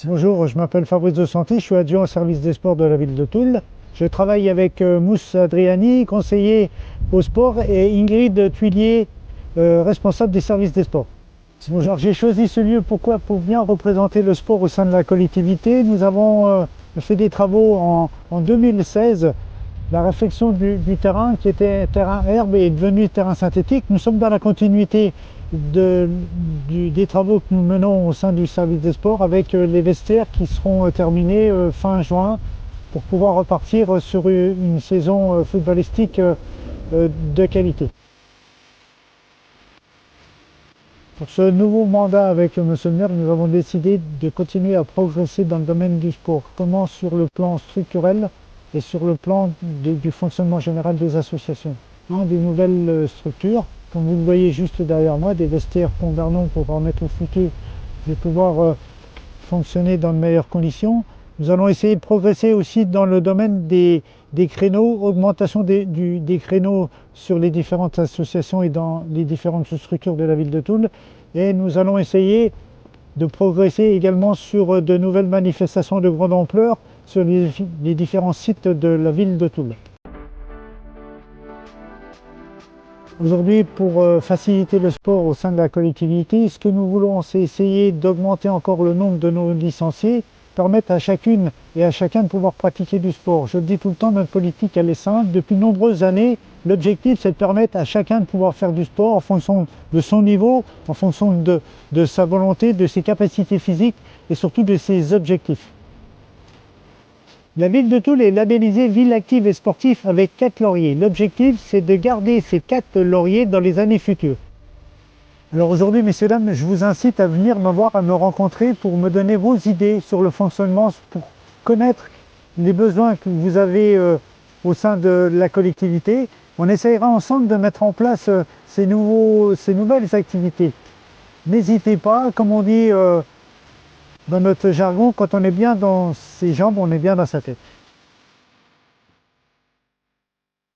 Bonjour, je m'appelle Fabrice de Santé, je suis adjoint au service des sports de la ville de Toul. Je travaille avec Mousse Adriani, conseiller au sport, et Ingrid Tuillier, responsable des services des sports. Bonjour, j'ai choisi ce lieu pour venir représenter le sport au sein de la collectivité. Nous avons fait des travaux en 2016. La réfection du terrain qui était terrain herbe est devenu terrain synthétique. Nous sommes dans la continuité des travaux que nous menons au sein du service des sports avec les vestiaires qui seront terminés fin juin pour pouvoir repartir sur une saison footballistique de qualité. Pour ce nouveau mandat avec M. le maire, nous avons décidé de continuer à progresser dans le domaine du sport, comment sur le plan structurel et sur le plan du fonctionnement général des associations. Des nouvelles structures, comme vous le voyez juste derrière moi, des vestiaires convernants pour permettre aux footeux de pouvoir fonctionner dans de meilleures conditions. Nous allons essayer de progresser aussi dans le domaine des créneaux, augmentation des créneaux sur les différentes associations et dans les différentes structures de la ville de Toul. Et nous allons essayer de progresser également sur de nouvelles manifestations de grande ampleur sur les différents sites de la ville de Toul. Aujourd'hui, pour faciliter le sport au sein de la collectivité, ce que nous voulons, c'est essayer d'augmenter encore le nombre de nos licenciés, permettre à chacune et à chacun de pouvoir pratiquer du sport. Je le dis tout le temps, notre politique, elle est simple. Depuis de nombreuses années, l'objectif, c'est de permettre à chacun de pouvoir faire du sport en fonction de son niveau, en fonction de sa volonté, de ses capacités physiques et surtout de ses objectifs. La ville de Toul est labellisée ville active et sportive avec 4 lauriers. L'objectif, c'est de garder ces 4 lauriers dans les années futures. Alors aujourd'hui, messieurs, dames, je vous incite à venir me voir, à me rencontrer pour me donner vos idées sur le fonctionnement, pour connaître les besoins que vous avez au sein de la collectivité. On essayera ensemble de mettre en place ces nouvelles activités. N'hésitez pas, comme on dit dans notre jargon, quand on est bien dans ses jambes, on est bien dans sa tête.